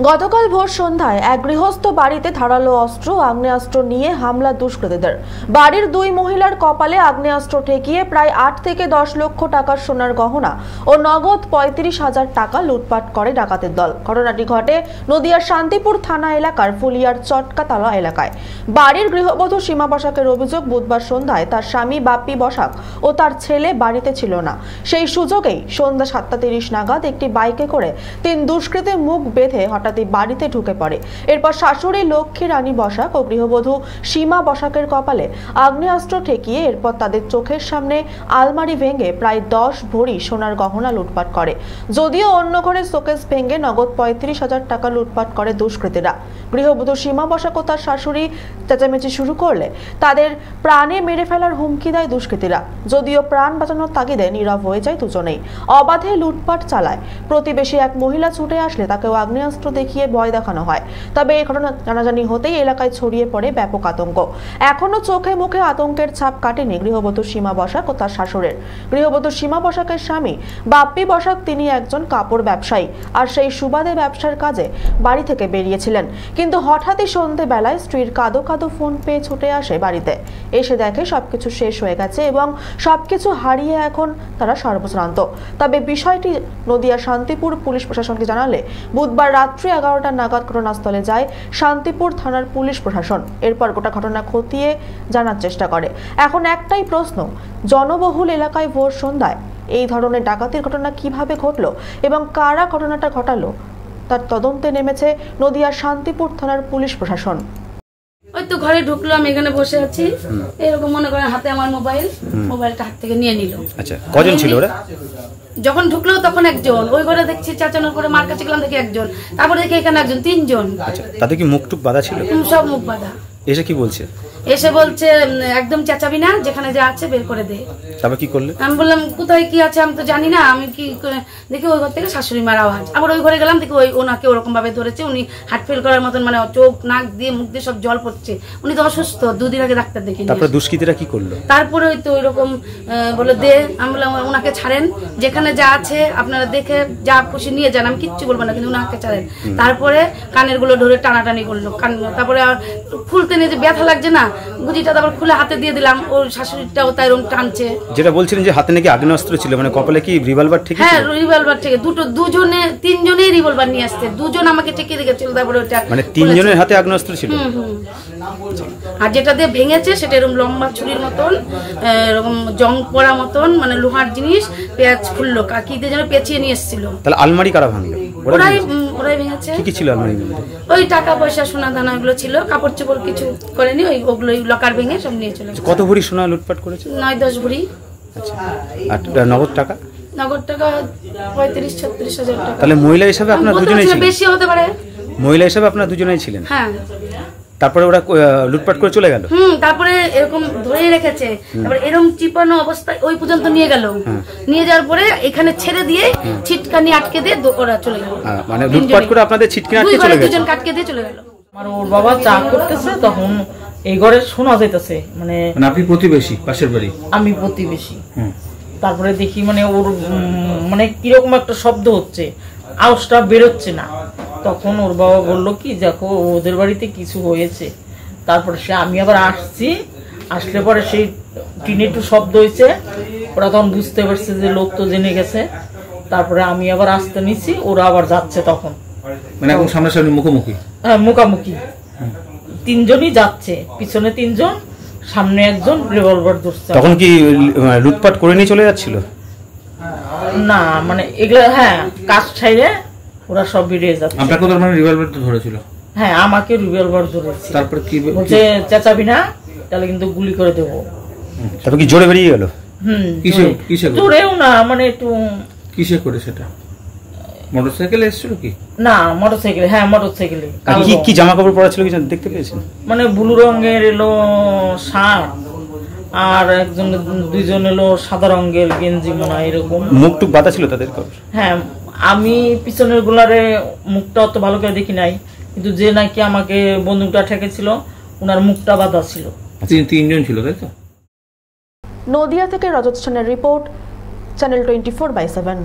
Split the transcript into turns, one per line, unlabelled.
গতকাল ভোর সন্ধ্যায় এক গৃহস্থ বাড়িতে ধারালো অস্ত্র আগ্নেয়াস্ত্র নিয়ে হামলা দুষ্কৃতীদের। বাড়ির দুই মহিলার কপালে আগ্নেয়াস্ত্র ঠেকিয়ে প্রায় 8 থেকে 10 লক্ষ টাকার সোনার গহনা ও নগদ 35,000 টাকা লুটপাট করে ডাকাতের দল। ঘটনাটি ঘটে নদিয়ার শান্তিপুর থানা এলাকার ফুলিয়ার চটকাতলা এলাকায়। বাড়ির গৃহবধূ সীমা বসাকের অভিযোগ, বুধবার সন্ধ্যায় তার স্বামী বাপ্পি বসাক ও তার ছেলে বাড়িতে ছিল না। সেই সুযোগেই সন্ধ্যা 7:30 নাগাদ একটি বাইকে করে 3 দুষ্কৃতী মুখ বেঁধে হঠাৎই বাড়িতে ঢুকে পড়ে। এরপর শাশুড়ি লক্ষ্মী রানী বসাক ও গৃহবধূ সীমা বসাকের কপালে আগ্নেয়াস্ত্র ঠেকিয়ে এরপর তাদের চোখের সামনে আলমারি ভেঙে প্রায় 10 ভরি সোনার গহনা লুটপাট করে। যদিও অন্য ঘরে শোকেস ভেঙে নগদ 35,000 টাকা লুটপাট করে দুষ্কৃতীরা। গৃহবধূ সীমা বসাক ও তার শাশুড়ি চেঁচামেচি শুরু করলে তাদের প্রাণে মেরে ফেলার হুমকি দেয় দুষ্কৃতীরা। যদিও প্রাণ বাঁচানোর তাগিদে নীরব হয়ে যায় দুজনেই। অবাধে লুটপাট চালায়। প্রতিবেশী এক মহিলা ছুটে আসলে তাকেও আগ্নেয়াস্ত্র দেখিয়ে ভয় দেখানো হয়। তবে এই ঘটনা জানাজানি হতেই এলাকায় ছড়িয়ে পড়ে ব্যাপক আতঙ্ক। এখনো চোখে মুখে আতঙ্কের ছাপ কাটেনি গৃহবধূ সীমা বসাক ও তার শাশুড়ের। গৃহবধূ সীমা বসাকের স্বামী বাপ্পি বসাক তিনি একজন কাপড় ব্যবসায়ী, আর সেই সুবাদে ব্যবসার কাজে বাড়ি থেকে বেরিয়েছিলেন। কিন্তু হঠাৎই সন্ধ্যেবেলায় স্ত্রীর কাঁদো কাঁদো ফোন পেয়ে ছুটে আসে বাড়িতে। এসে দেখে সবকিছু শেষ হয়ে গেছে এবং সবকিছু হারিয়ে এখন তারা সর্বশ্রান্ত। তবে বিষয়টি নদিয়া শান্তিপুর পুলিশ প্রশাসনকে জানালে বুধবার রাত্রি 11টা নাগাদ ঘটনাস্থলে যায় শান্তিপুর থানার পুলিশ প্রশাসন। এরপর গোটা ঘটনা খতিয়ে জানার চেষ্টা করে। এখন একটাই প্রশ্ন, জনবহুল এলাকায় ভোর সন্ধ্যায় এই ধরনের ডাকাতির ঘটনা কিভাবে ঘটলো এবং কারা ঘটনাটা ঘটালো তার তদন্তে নেমেছে নদিয়া শান্তিপুর থানার পুলিশ প্রশাসন।
ওই তো ঘরে ঢুকলো, আমি এখানে বসে আছি, এরকম মনে করেন হাতে আমার মোবাইলটা হাত থেকে নিয়ে নিল।
আচ্ছা, কজন ছিল ওরা?
যখন ঢুকলো তখন একজন, ওই ঘরে দেখছি চেঁচানোর পরে মার কাছে গেলাম, দেখি একজন, তারপরে দেখি এখানে একজন, 3 জন।
আচ্ছা, তাদের কি মুখ টুক বাঁধা ছিল?
সব মুখ বাঁধা।
এসে কি বলছে?
এসে বলছে একদম চেঁচাবি না, যেখানে যা আছে বের করে দে।
তারপর কি করলে?
আমি বললাম কোথায় কি আছে আমি তো জানি না। আমি কি দেখি ওই ঘর থেকে শাশুড়ি মার আওয়াজ। আবার ওই ঘরে গেলাম, দেখি ওনাকে ওরকম ভাবে ধরেছে, উনি হার্ট ফেল করার মতন, মানে চোখ নাক দিয়ে মুখ দিয়ে সব জল পড়ছে। উনি তো অসুস্থ, 2 দিন আগে ডাক্তার দেখে।
তারপরে দুষ্কৃতীরা কি করলো?
তারপরে ওই তো ওইরকম বলে দে। আমি বললাম ওনাকে ছাড়েন, যেখানে যা আছে আপনারা দেখে যা খুশি নিয়ে যান, আমি কিচ্ছু বলবো না, কিন্তু ওনাকে ছাড়েন। তারপরে কানের গুলো ধরে টানাটানি করলো, তারপরে খুলতে নিয়ে যে ব্যথা লাগছে না, গুজিটা তারপর খুলে হাতে দিয়ে দিলাম। ওর শাশুড়িটাও তাই এরকম টানছে। যেটা
বলছিলেন যে হাতে নাকি আগ্নেয়াস্ত্র ছিল, মানে কপালে কি রিভলভার ঠিক?
হ্যাঁ, রিভলভার থেকে দুজনে 3 জনেই রিভলভার নিয়ে আসছে। 2 জন আমাকে ঠেকিয়ে রেখেছিল, তারপরে ওটা মানে
3 জনের হাতে আগ্নেয়াস্ত্র ছিল।
আর যেটা দিয়ে ভেঙেছে সেটা এরকম লম্বা ছুরির মতন, এরকম জং পড়া মতন, মানে লোহার জিনিস, পেঁয়াজ খুললো, কি দিয়ে যেন পেঁচিয়ে নিয়ে এসেছিল।
তাহলে আলমারি কারা ভাঙলো?
ওরাই ভেঙেছে।
কি ছিল আলমারির মধ্যে?
ওই টাকা পয়সা সোনা দানা এগুলো ছিল, কাপড় চোপড় কিছু করেনি, ওগুলো লকার ভেঙে সব নিয়ে চলে।
কত ভরি সোনা লুটপাট করেছে?
9-10 ভরি।
আচ্ছা, আর নগদ টাকা?
নগদ টাকা 35-36 হাজার টাকা।
তাহলে মহিলা হিসাবে আপনারা দুজনেই ছিলেন?
বেশি হতে পারে।
মহিলা হিসাবে আপনারা দুজনেই ছিলেন?
হ্যাঁ।
তারপরে ওরা লুটপাট করে চলে গেল?
তারপরে এরকম ধরে রেখেছে, তারপরে এরকম চিপানো অবস্থায় ওই পর্যন্ত নিয়ে গেল। নিয়ে যাওয়ার পরে এখানে ছেড়ে দিয়ে ছিটকানি আটকে দিয়ে ওরা চলে গেল।
মানে লুটপাট করে আপনাদের ছিটকানি আটকে চলে গেল?
2 জন আটকে দিয়ে চলে গেল।
আমার ওর বাবা চা করতেছে, তখন এই ঘরে শোনা যাইতেছে, মানে
আপনি প্রতিবেশী, পাশের বাড়ি?
আমি প্রতিবেশী। তারপরে দেখি মানে ওর মানে কিরকম একটা শব্দ হচ্ছে, আওয়াজটা বেরোচ্ছে না। তখন ওর বাবা বললো কি, দেখো ওদের বাড়িতে কিছু হয়েছে। তারপরে আমি আবার আসছি, আসলে পরে সেই টিনে একটু শব্দ হয়েছে, ওরা তখন বুঝতে পারছে যে লোক তো জেনে গেছে। তারপরে আমি আবার আসতে নিচ্ছি, ওরা আবার যাচ্ছে তখন,
মানে এখন সামনাসামনি মুখোমুখি?
হ্যাঁ, মুখামুখি। 3 জনই যাচ্ছে, পিছনে 3 জন, সামনে একজন রিভলভার ধরছে।
তখন কি লুটপাট করে নিয়ে চলে যাচ্ছিল?
না, মানে এগুলো হ্যাঁ কাজ ছাইরে ওরা সব বেরিয়ে যাচ্ছে।
আপনাকে তো মানে রিভলভার ধরেছিল?
হ্যাঁ, আমাকে রিভলভার ধরেছে।
তারপর কি
বলছে চেঁচাবি না, তাহলে কিন্তু গুলি করে দেবো।
তারপর কি জোরে বেরিয়ে গেল?
কিসে জোরেও না, মানে একটু
কিসে করে? সেটা মোটরসাইকেলে এসেছিল কি?
না, মোটরসাইকেলে। হ্যাঁ, মোটরসাইকেলে।
কি জামা কাপড় পরা ছিল কি দেখতে পেয়েছেন?
মানে ব্লু রঙের এলো শার্ট, আর 2 জন এলো সাদা রঙের গেঞ্জি, মনে হয় এরকম।
মুখ টুক বাঁধা ছিল তাদের?
হ্যাঁ, আমি পিছনের গুলারে মুখটা অত ভালো করে দেখি নাই, কিন্তু যে নাকি আমাকে বন্দুকটা ঠেকেছিল ওনার মুখটা বাঁধা ছিল।
3 জন ছিল, তাই তো?
নদিয়া থেকে রজত সেনের রিপোর্ট, চ্যানেল 24/7।